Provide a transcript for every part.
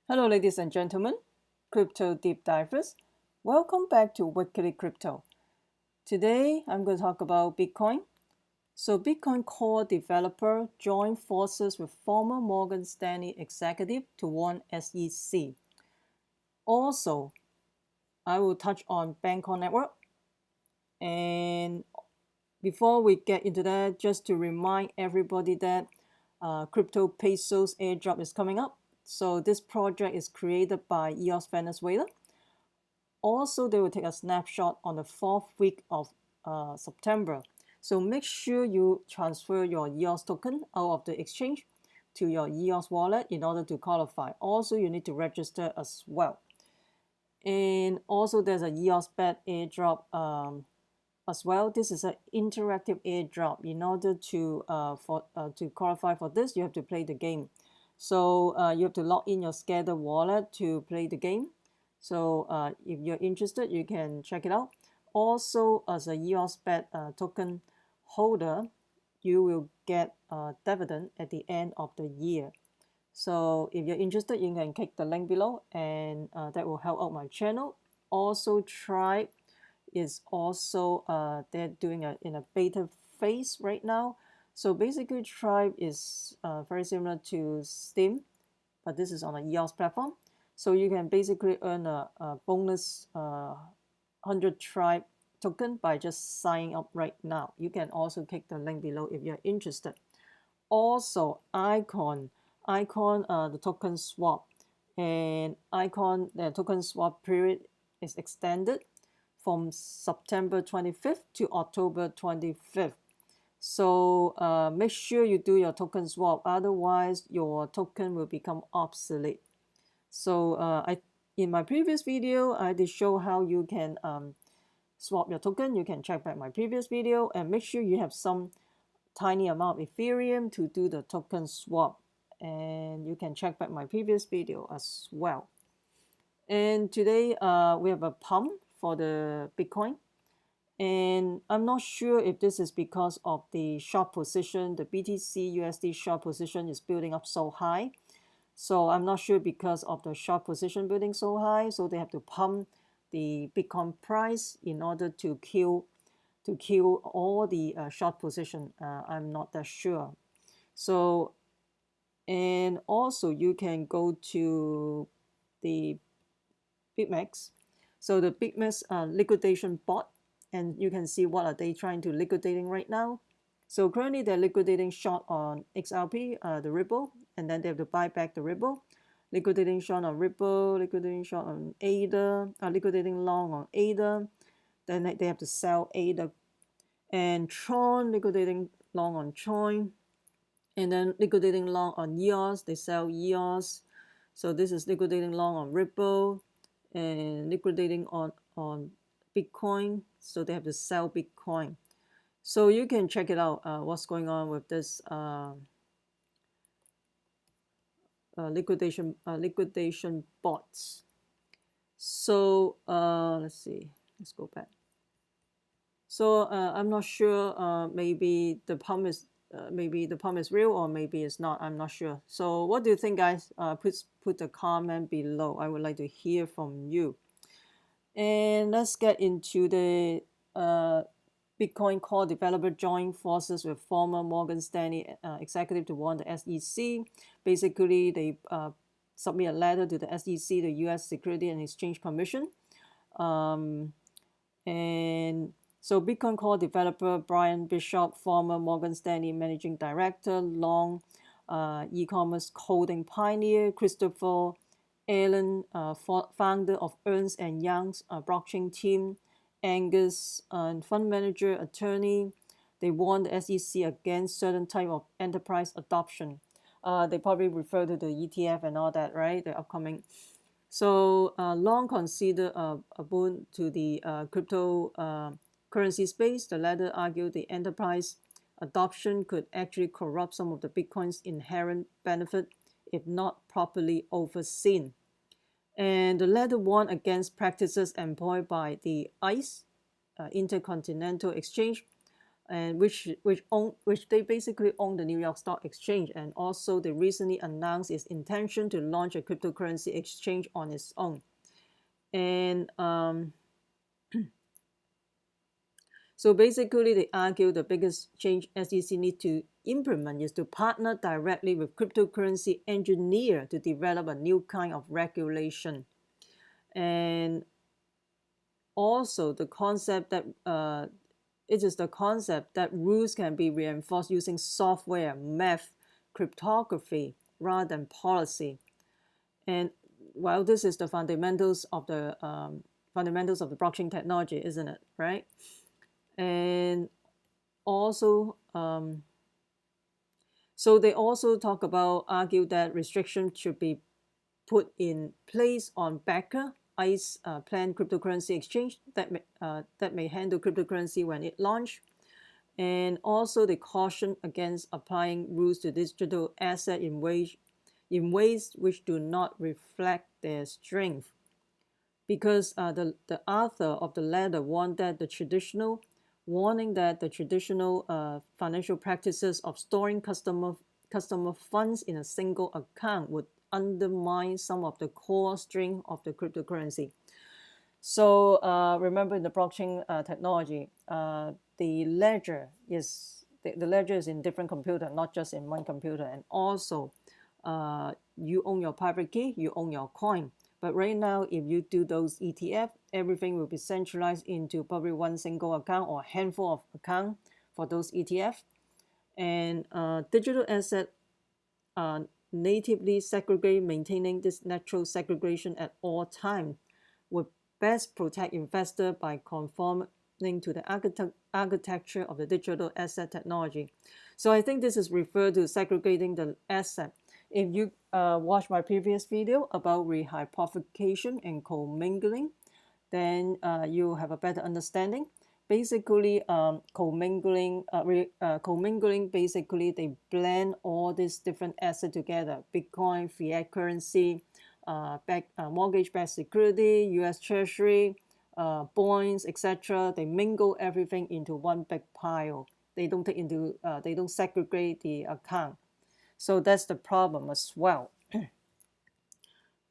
Hello, ladies and gentlemen, crypto deep divers. Welcome back to Weekly Crypto. Today, I'm going to talk about Bitcoin. So, Bitcoin core developer joined forces with former Morgan Stanley executive to warn SEC. Also, I will touch on Bancor network. And before we get into that, just to remind everybody that Crypto Pesos airdrop is coming up. So this project is created by EOS Venezuela. Also, they will take a snapshot on the 4th week of September. So make sure you transfer your EOS token out of the exchange to your EOS wallet in order to qualify. Also, you need to register as well. And also, there's a EOSBET airdrop as well. This is an interactive airdrop. In order to qualify for this, you have to play the game. So you have to log in your Scattered wallet to play the game. So if you're interested, you can check it out. Also, as a EOSBET token holder, you will get a dividend at the end of the year. So if you're interested, you can click the link below, and that will help out my channel. Also, Trybe is also they're doing in a beta phase right now. So basically, Trybe is very similar to Steam, but this is on a EOS platform. So you can basically earn a bonus 100 Trybe token by just signing up right now. You can also click the link below if you're interested. Also, Icon, the token swap, and Icon, the token swap period is extended from September 25th to October 25th. So make sure you do your token swap, otherwise your token will become obsolete. So in my previous video, I did show how you can swap your token. You can check back my previous video and make sure you have some tiny amount of Ethereum to do the token swap. And you can check back my previous video as well. And today we have a pump for the Bitcoin. And I'm not sure if this is because of the short position, the BTC USD short position is building up so high. So I'm not sure because of the short position building so high, so they have to pump the Bitcoin price in order to kill all the short position. I'm not that sure. So, and also you can go to the BitMEX. So the BitMEX liquidation bot, and you can see what are they trying to liquidating right now. So currently they're liquidating short on XRP, the Ripple, and then they have to buy back the Ripple. Liquidating short on Ripple, liquidating short on ADA, liquidating long on ADA. Then they have to sell ADA. And Tron, liquidating long on Tron. And then liquidating long on EOS, they sell EOS. So this is liquidating long on Ripple and liquidating on Bitcoin. So they have to sell Bitcoin. So you can check it out, what's going on with this liquidation bots. So let's see, let's go back. So I'm not sure, maybe the pump is real or maybe it's not. I'm not sure. So what do you think, guys? Put a comment below. I would like to hear from you. And let's get into the Bitcoin core developer joined forces with former Morgan Stanley executive to warn the SEC. Basically, they submit a letter to the SEC, the U.S. Security and Exchange Commission. And so Bitcoin core developer Brian Bishop, former Morgan Stanley managing director, long e-commerce coding pioneer, Christopher Allen, founder of Ernst & Young's blockchain team, Angus, fund manager, attorney. They warned the SEC against certain type of enterprise adoption. They probably refer to the ETF and all that, right? The upcoming. So long considered a boon to the cryptocurrency space. The latter argued the enterprise adoption could actually corrupt some of the Bitcoin's inherent benefit if not properly overseen. And the latter warned against practices employed by the ICE, Intercontinental Exchange, and which they basically own the New York Stock Exchange, and also they recently announced its intention to launch a cryptocurrency exchange on its own. And so basically, they argue the biggest change SEC need to implement is to partner directly with cryptocurrency engineer to develop a new kind of regulation. And also the concept that it is the concept that rules can be reinforced using software, math, cryptography rather than policy. And while this is the fundamentals of the blockchain technology, isn't it? Right? And also, so they also argue that restrictions should be put in place on Bancor, ICE planned cryptocurrency exchange that may handle cryptocurrency when it launched. And also they caution against applying rules to digital asset in ways which do not reflect their strength, because the author of the letter warning that the traditional financial practices of storing customer funds in a single account would undermine some of the core strength of the cryptocurrency. So remember, in the blockchain technology, the ledger is in different computer, not just in one computer. And also, you own your private key, you own your coin. But right now, if you do those ETF, everything will be centralized into probably one single account or handful of accounts for those ETF. And digital asset natively segregate, maintaining this natural segregation at all times would best protect investor by conforming to the architecture of the digital asset technology. So I think this is referred to segregating the asset. If you watch my previous video about rehypothecation and commingling, then you have a better understanding. Basically, commingling, basically they blend all these different assets together: Bitcoin, fiat currency, mortgage-backed security, U.S. Treasury, bonds, etc. They mingle everything into one big pile. They don't they don't segregate the account. So that's the problem as well.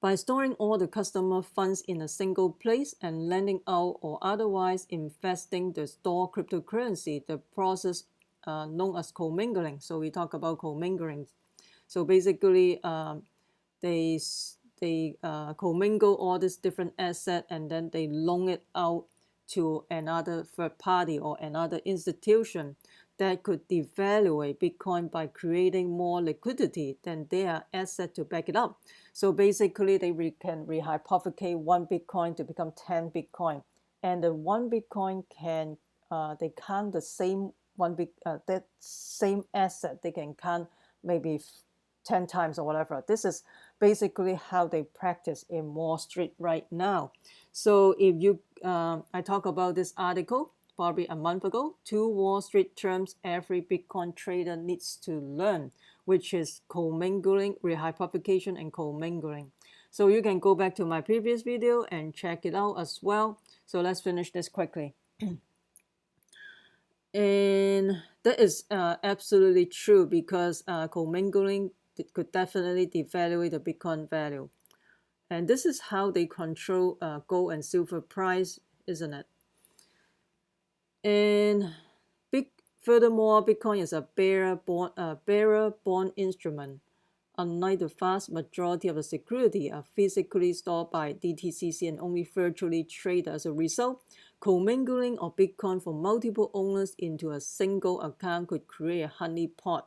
By storing all the customer funds in a single place and lending out or otherwise investing the stored cryptocurrency, the process known as commingling. So we talk about commingling. So basically, they commingle all these different assets, and then they loan it out to another third party or another institution that could devalue Bitcoin by creating more liquidity than their asset to back it up. So basically, they can rehypothecate one Bitcoin to become 10 Bitcoin, and the one Bitcoin can they count the same that same asset. They can count maybe 10 times or whatever. This is basically how they practice in Wall Street right now. So if you, I talk about this article probably a month ago, 2 Wall Street terms every Bitcoin trader needs to learn, which is commingling, rehypothecation, and commingling. So you can go back to my previous video and check it out as well. So let's finish this quickly. And that is absolutely true, because commingling could definitely devalue the Bitcoin value. And this is how they control gold and silver price, isn't it? And furthermore, Bitcoin is a bearer bond instrument. Unlike the vast majority of the security are physically stored by DTCC and only virtually traded. As a result, commingling of Bitcoin from multiple owners into a single account could create a honeypot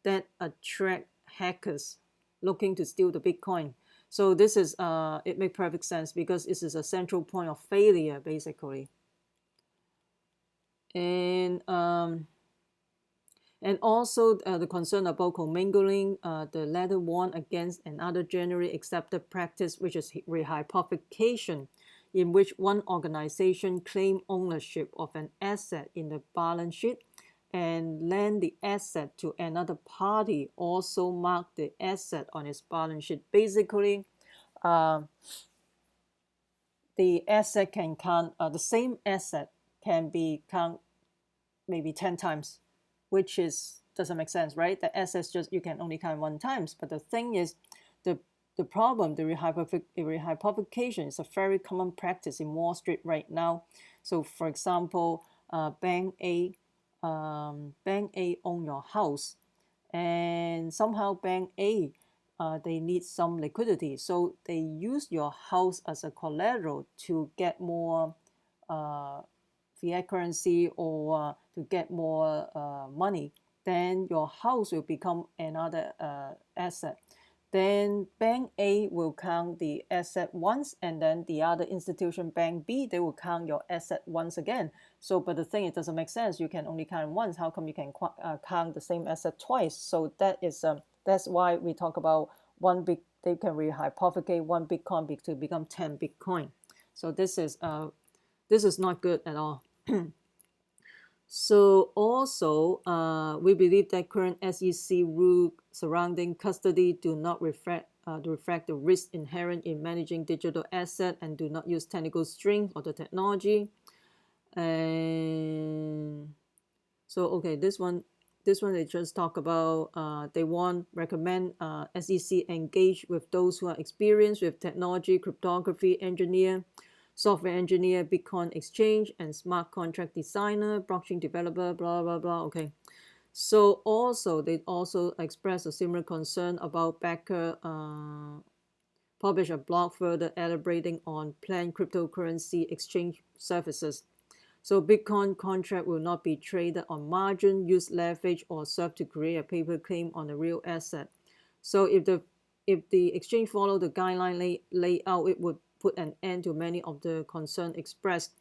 that attract hackers looking to steal the Bitcoin. So this is it makes perfect sense, because this is a central point of failure basically. And also the concern about commingling, the letter warned against another generally accepted practice, which is rehypothecation, in which one organization claims ownership of an asset in the balance sheet and lend the asset to another party, also mark the asset on its balance sheet. Basically, the asset can count, the same asset can be count maybe 10 times, which doesn't make sense, right? The assets just you can only count 1 times. But the thing is, the problem, the rehypothecation is a very common practice in Wall Street right now. So, for example, Bank A own your house, and somehow Bank A they need some liquidity, so they use your house as a collateral to get more fiat currency or to get more money. Then your house will become another asset. Then Bank A will count the asset once, and then the other institution, Bank B, they will count your asset once again. So, but the thing, it doesn't make sense. You can only count once. How come you can count the same asset twice? So that's why we talk about they can rehypothecate 1 Bitcoin to become 10 Bitcoin. So this is not good at all. So also, we believe that current SEC rule surrounding custody do not reflect the risk inherent in managing digital asset and do not use technical strength or the technology. And so, okay, this one they just talk about. They recommend SEC engage with those who are experienced with technology, cryptography, engineer, software engineer, Bitcoin exchange, and smart contract designer, blockchain developer, blah, blah, blah. Okay. So also, they also express a similar concern about Bancor publish a blog further elaborating on planned cryptocurrency exchange services. So Bitcoin contract will not be traded on margin, use leverage, or serve to create a paper claim on a real asset. So if the exchange follow the guideline layout, it would put an end to many of the concern expressed.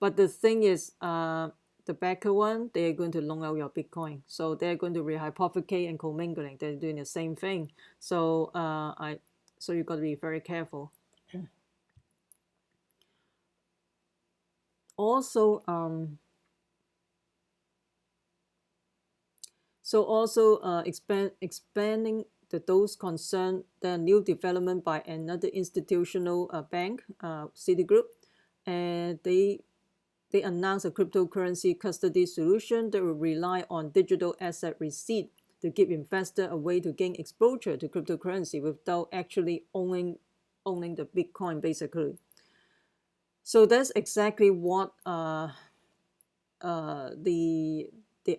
But the thing is, the backer one, they are going to loan out your Bitcoin. So they're going to rehypothecate and commingling. They're doing the same thing. So so you got to be very careful. Also, expanding those concerned, the new development by another institutional bank, Citigroup, and they announced a cryptocurrency custody solution that will rely on digital asset receipt to give investor a way to gain exposure to cryptocurrency without actually owning the Bitcoin, basically. So that's exactly what the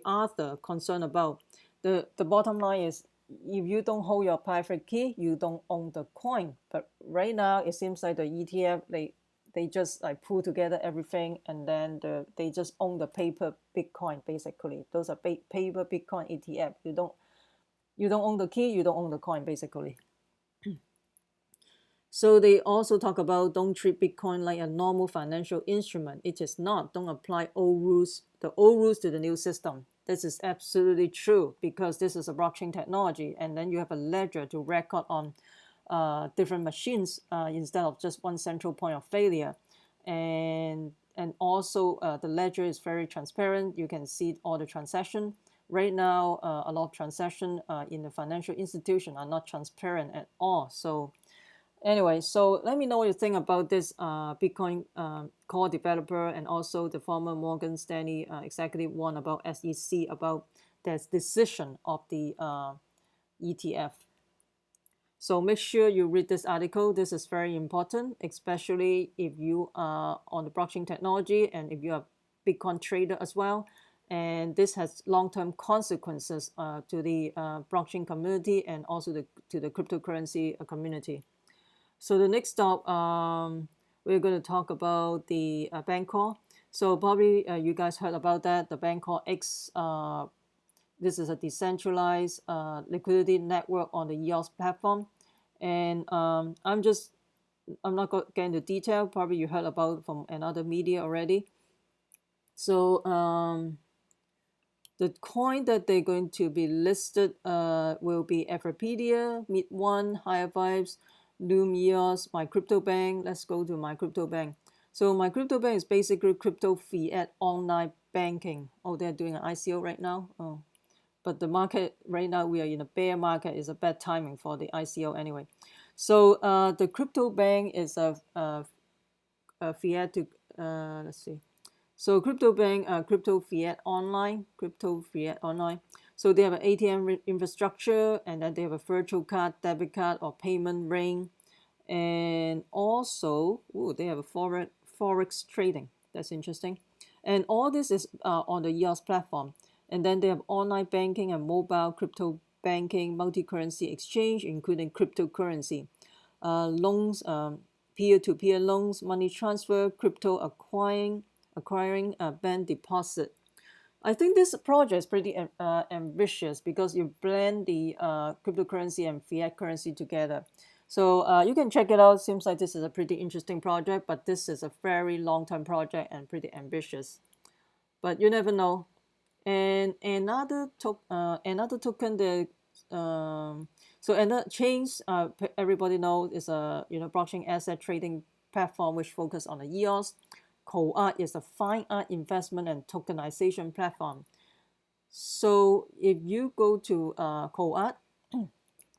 author concerned about. The bottom line is, if you don't hold your private key, you don't own the coin. But right now, it seems like the ETF, they just like pull together everything, and then they just own the paper Bitcoin, basically. Those are paper Bitcoin ETF. You don't own the key, you don't own the coin, basically. So they also talk about don't treat Bitcoin like a normal financial instrument. It is not. Don't apply the old rules to the new system. This is absolutely true, because this is a blockchain technology, and then you have a ledger to record on different machines instead of just one central point of failure. And also the ledger is very transparent. You can see all the transaction. Right now, a lot of transactions in the financial institution are not transparent at all. So anyway, so let me know what you think about this Bitcoin core developer, and also the former Morgan Stanley executive one about SEC, about this decision of the ETF. So make sure you read this article. This is very important, especially if you are on the blockchain technology and if you are Bitcoin trader as well. And this has long-term consequences to the blockchain community and also to the cryptocurrency community. So the next stop, we're going to talk about the Bancor. So probably you guys heard about that, the Bancor X. This is a decentralized liquidity network on the EOS platform. And I'm not going to get into detail. Probably you heard about it from another media already. So the coin that they're going to be listed will be Everpedia, Mid1, Higher Vibes, Loom, EOS, Mycryptobank. Let's go to Mycryptobank. So Mycryptobank is basically crypto fiat online banking. Oh, they're doing an ICO right now. Oh, but the market right now, we are in a bear market. Is a bad timing for the ICO anyway. So the crypto bank is a fiat to let's see. So CryptoBank, Crypto Fiat Online. So they have an ATM infrastructure, and then they have a virtual card, debit card, or payment ring. And also, they have a forex trading. That's interesting. And all this is on the EOS platform. And then they have online banking and mobile crypto banking, multi-currency exchange, including cryptocurrency, loans, peer-to-peer loans, money transfer, crypto acquiring, bank deposit. I think this project is pretty ambitious because you blend the cryptocurrency and fiat currency together. So you can check it out. Seems like this is a pretty interesting project, but this is a very long-term project and pretty ambitious. But you never know. And another token, so another chains, everybody knows, is a blockchain asset trading platform which focus on the EOS. CoOp is a fine art investment and tokenization platform. So if you go to CoOp,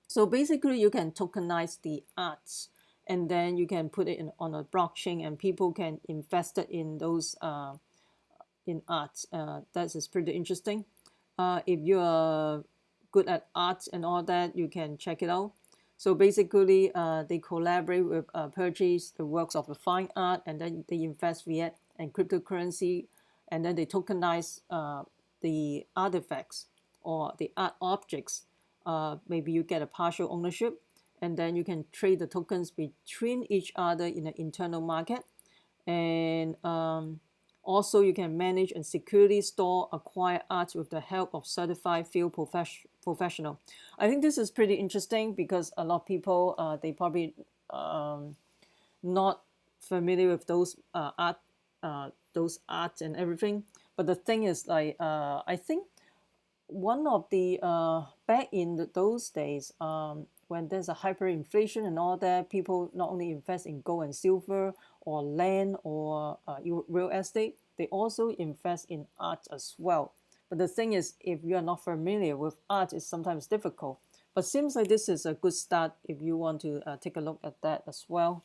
so basically you can tokenize the arts, and then you can put it on a blockchain, and people can invest it in those in art. That is pretty interesting. If you are good at art and all that, you can check it out. So basically, they collaborate with purchase the works of the fine art, and then they invest fiat and cryptocurrency, and then they tokenize the artifacts or the art objects. Maybe you get a partial ownership, and then you can trade the tokens between each other in an internal market. And also, you can manage and securely store, acquire art with the help of certified field professional. I think this is pretty interesting because a lot of people, they probably not familiar with those art and everything. But the thing is, like, I think one of the back in those days, when there's a hyperinflation and all that, people not only invest in gold and silver or land or real estate, they also invest in art as well. But the thing is, if you are not familiar with art, it's sometimes difficult. But seems like this is a good start if you want to take a look at that as well.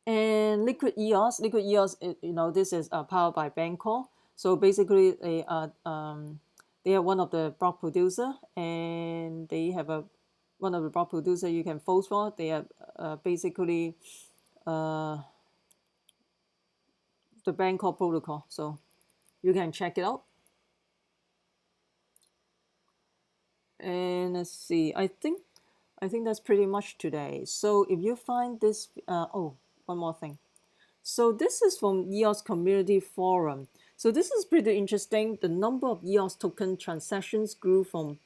And Liquid EOS, this is powered by Bancor. So basically, they are one of the block producer, and they have one of the block producer you can vote for. They are basically the Bancor protocol. So you can check it out. And let's see. I think that's pretty much today. So if you find this, one more thing. So this is from EOS Community Forum. So this is pretty interesting. The number of EOS token transactions grew from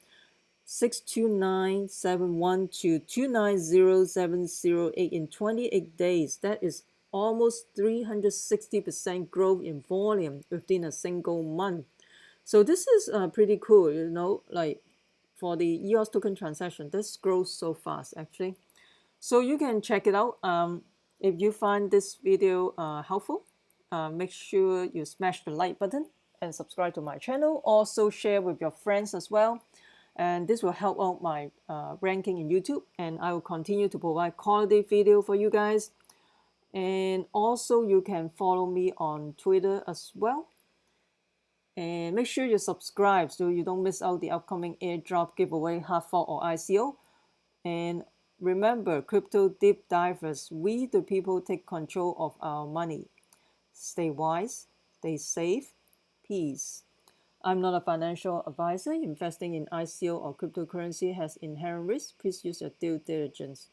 62971 to 290708 in 28 days. That is almost 360% growth in volume within a single month. So this is pretty cool, like for the EOS token transaction. This grows so fast, actually. So you can check it out. If you find this video helpful, make sure you smash the like button and subscribe to my channel. Also share with your friends as well. And this will help out my ranking in YouTube. And I will continue to provide quality video for you guys. And also you can follow me on Twitter as well. And make sure you subscribe so you don't miss out the upcoming airdrop giveaway, hard fork, or ICO. And remember, crypto deep divers, we the people take control of our money. Stay wise, stay safe, peace. I'm not a financial advisor. Investing in ICO or cryptocurrency has inherent risk. Please use your due diligence.